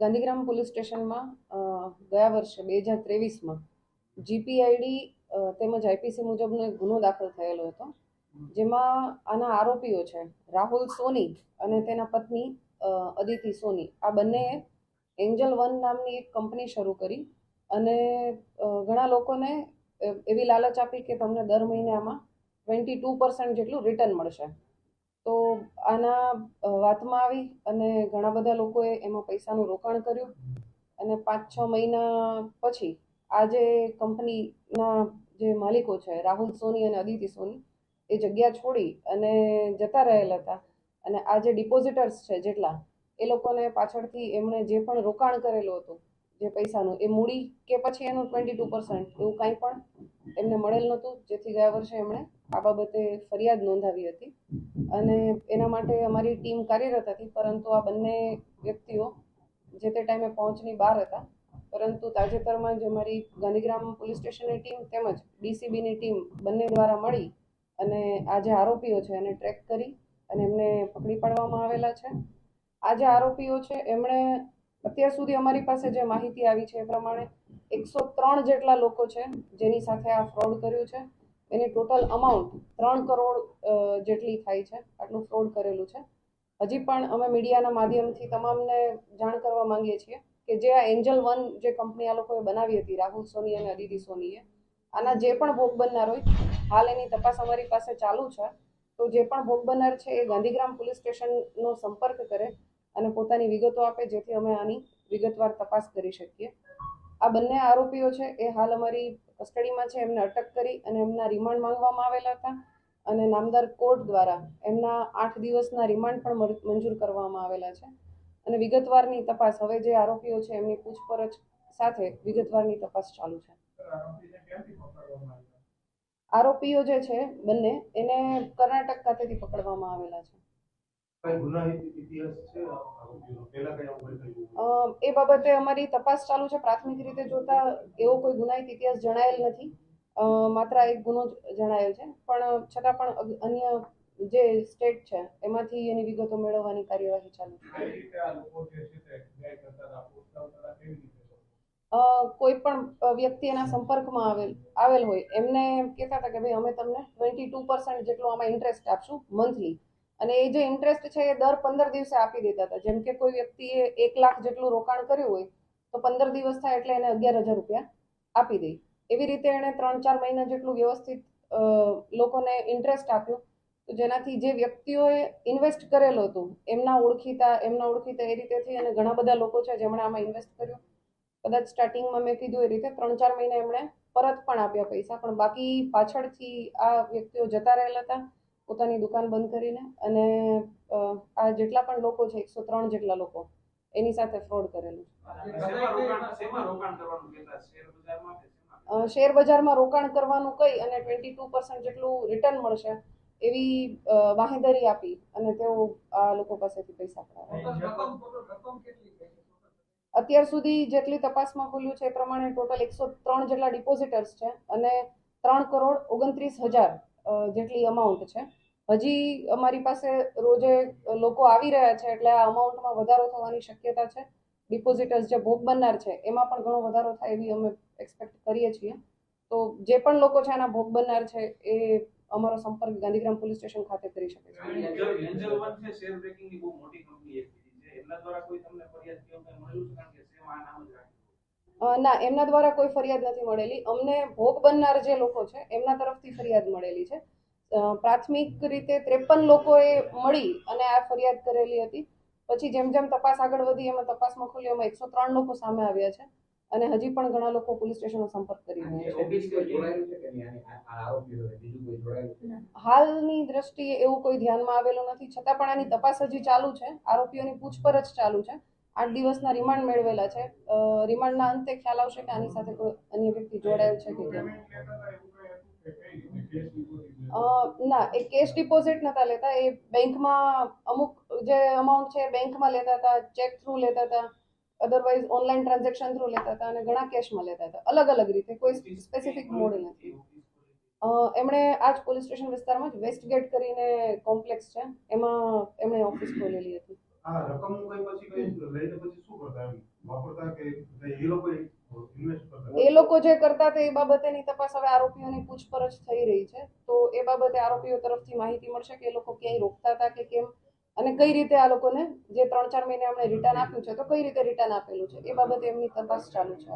Gandhigram police સ્ટેશનમાં ગયા વર્ષે 2023માં જીપીઆઈડી તેમજ આઈપીસી મુજબનો એક ગુનો દાખલ થયેલો હતો, જેમાં આના આરોપીઓ છે રાહુલ સોની અને તેના પત્ની અદિતિ સોની. આ બંને એન્જલ વન નામની એક કંપની શરૂ કરી અને ઘણા લોકોને એવી લાલચ આપી કે તમને દર મહિને આમાં 22% જેટલું રિટર્ન મળશે. તો આના વાતમાં આવી અને ઘણા બધા લોકોએ એમાં પૈસાનું રોકાણ કર્યું અને 5-6 મહિના પછી આ જે કંપનીના જે માલિકો છે રાહુલ સોની અને અદિતિ સોની એ જગ્યા છોડી અને જતા રહેલા હતા. અને આ જે ડિપોઝિટર્સ છે જેટલા એ લોકોને પાછળથી એમણે જે પણ રોકાણ કરેલું હતું જે પૈસાનું એ મૂડી કે પછી એનું 22% એવું કાંઈ પણ એમને મળેલ નહોતું, જેથી ગયા વર્ષે એમણે આ બાબતે ફરિયાદ નોંધાવી હતી અને એના માટે અમારી ટીમ કાર્યરત હતી. પરંતુ આ બંને વ્યક્તિઓ જે તે ટાઈમે પહોંચની બહાર હતા. પરંતુ તાજેતરમાં જ અમારી ગાંધીગ્રામ પોલીસ સ્ટેશનની ટીમ તેમજ ડીસીબીની ટીમ બંને દ્વારા મળી અને આ જે આરોપીઓ છે એને ટ્રેક કરી અને એમને પકડી પાડવામાં આવેલા છે. આ જે આરોપીઓ છે એમણે અત્યાર સુધી અમારી પાસે જે માહિતી આવી છે એ પ્રમાણે 103 જેટલા લોકો છે જેની સાથે આ ફ્રોડ કર્યું છે. એની ટોટલ અમાઉન્ટ 3 કરોડ જેટલી થાય છે. આટલું ફ્રોડ કરેલું છે. હજી પણ અમે મીડિયાના માધ્યમથી તમામને જાણ કરવા માંગીએ છીએ કે જે આ એન્જલ વન જે કંપની આ લોકોએ બનાવી હતી રાહુલ સોની અને અદિતિ સોનીએ, આના જે પણ ભોગ બનનાર હોય હાલ એની તપાસ અમારી પાસે ચાલુ છે. તો જે પણ ભોગ બનનાર છે એ ગાંધીગ્રામ પોલીસ સ્ટેશનનો સંપર્ક કરે અને પોતાની વિગતો આપે, જેથી અમે આની વિગતવાર તપાસ કરી શકીએ. આ બંને આરોપીઓ છે એ હાલ અમારી કસ્ટડીમાં છે. એમને અટક કરી અને એમના રિમાન્ડ માંગવામાં આવેલા હતા અને નામદાર કોર્ટ દ્વારા એમના 8 દિવસના રિમાન્ડ પણ મંજૂર કરવામાં આવેલા છે. અને વિગતવારની તપાસ હવે જે આરોપીઓ છે એમની પૂછપરછ સાથે વિગતવારની તપાસ ચાલુ છે. આરોપીઓ જે છે બંને એને કર્ણાટક ખાતેથી પકડવામાં આવેલા છે. એ બાબતે અમારી તપાસ ચાલુ છે. પ્રાથમિક રીતે જોતા એવો કોઈ ગુનાહિત ઇતિહાસ જણાયેલ નથી. માત્ર એક ગુનો જણાયેલ છે, પણ છતાં પણ અન્ય જે સ્ટેટ છે એમાંથી એની વિગતો મેળવવાની કાર્યવાહી ચાલુ છે. કોઈ પણ વ્યક્તિ એના સંપર્કમાં આવેલ હોય એમને કહેતા હતા કે ભાઈ અમે તમને 22% જેટલો આમાં ઇન્ટરેસ્ટ આપશું મંથલી, અને એ જે ઇન્ટરેસ્ટ છે એ દર 15 દિવસે આપી દેતા હતા. જેમ કે કોઈ વ્યક્તિએ 1 લાખ જેટલું રોકાણ કર્યું હોય તો 15 દિવસ થાય એટલે એને 11,000 રૂપિયા આપી દે. એવી રીતે એણે 3-4 મહિના જેટલું વ્યવસ્થિત લોકોને ઇન્ટરેસ્ટ આપ્યું, તો જેનાથી જે વ્યક્તિઓએ ઇન્વેસ્ટ કરેલું હતું એમના ઓળખીતા એ રીતેથી અને ઘણા બધા લોકો છે જેમણે આમાં ઇન્વેસ્ટ કર્યું. કદાચ સ્ટાર્ટિંગમાં મેં કીધું એ રીતે 3-4 મહિના એમણે પરત પણ આપ્યા પૈસા, પણ બાકી પાછળથી આ વ્યક્તિઓ જતા રહેલા હતા પોતાની દુકાન બંધ કરીને. અને આ જેટલા પણ લોકો છે 103 જેટલા લોકો એની સાથે ફ્રોડ કરેલું છે. શેર બજારમાં રોકાણ કરવાનું કહી અને 22% જેટલું રિટર્ન મળશે એવી બાંહેધરી આપી અને તેઓ આ લોકો પાસેથી પૈસા પડાવ્યા. અત્યાર સુધી જેટલી તપાસમાં ખુલ્યું છે એ પ્રમાણે ટોટલ 103 જેટલા ડિપોઝિટર્સ છે અને 3,29,00,000 જેટલી અમાઉન્ટ છે. હજી અમારી પાસે રોજે લોકો આવી રહ્યા છે એટલે આ અમાઉન્ટમાં વધારો થવાની શક્યતા છે. ડિપોઝિટર્સ જે ભોગ બનનાર છે એમાં પણ ઘણો વધારો થાય એવી અમે એક્સપેક્ટ કરીએ છીએ. તો જે પણ લોકો છે આના ભોગ બનનાર છે એ અમારો સંપર્ક ગાંધીગ્રામ પોલીસ સ્ટેશન ખાતે કરી શકે છે. એન્જલ વન છે શેર બ્રેકિંગની બહુ મોટી કંપની એક છે. એમના દ્વારા કોઈ તમને ફરિયાદ કે એવું મળેલું છે? કારણ કે સેમ આ નામ જ રાખે. ના, એમના દ્વારા કોઈ ફરિયાદ નથી મળેલી. અમને ભોગ બનનાર જે લોકો છે એમના તરફથી ફરિયાદ મળેલી છે. પ્રાથમિક રીતે 53 લોકોએ મળી અને આ ફરિયાદ કરેલી હતી. પછી જેમ જેમ તપાસ આગળ વધી એમાં તપાસમાં ખુલ્યું એમાં 103 લોકો સામે આવ્યા છે અને હજી પણ ઘણા લોકો પોલીસ સ્ટેશનનો સંપર્ક કરી રહ્યા છે. હાલની દ્રષ્ટિએ એવું કોઈ ધ્યાનમાં આવેલું નથી, છતાં પણ આની તપાસ હજી ચાલુ છે. આરોપીઓની પૂછપરછ ચાલુ છે. 8 દિવસના રિમાન્ડ મેળવેલા છે. રિમાન્ડના અંતે ખ્યાલ આવશે કે આની સાથે કોઈ અન્ય વ્યક્તિ જોડાયેલ છે કે કેમ. ના, એ કેશ ડિપોઝિટ નતા લેતા. એ બેંકમાં અમુક જે અમાઉન્ટ છે બેંકમાં લેતા હતા, ચેક થ્રુ લેતા હતા, અધરવાઇઝ ઓનલાઈન ટ્રાન્ઝેક્શન થ્રુ લેતા હતા અને ઘણા કેશમાં લેતા હતા. અલગ અલગ રીતે, કોઈ સ્પેસિફિક મોડ નથી. એમણે આજ પોલીસ સ્ટેશન વિસ્તારમાં જ વેસ્ટગેટ કરીને કોમ્પ્લેક્સ છે એમાં એમણે ઓફિસ ખોલેલી હતી. આ રકમનું કઈ પછી કઈ લઈને પછી શું કરતા એમ વાપરતા કે એ લોકો ઇન્વેસ્ટ કરતા? એ લોકો જે કરતા હતા એ બાબતેની તપાસ હવે આરોપીઓની પૂછપરછ થઈ રહી છે, તો એ બાબતે આરોપીઓ તરફથી માહિતી મળશે કે એ લોકો ક્યાંય રોકતા હતા કે કેમ, અને કઈ રીતે આ લોકોને જે 3-4 મહિને અમને રિટર્ન આપ્યું છે તો કઈ રીતે રિટર્ન આપેલું છે એ બાબતે એમની તપાસ ચાલુ છે.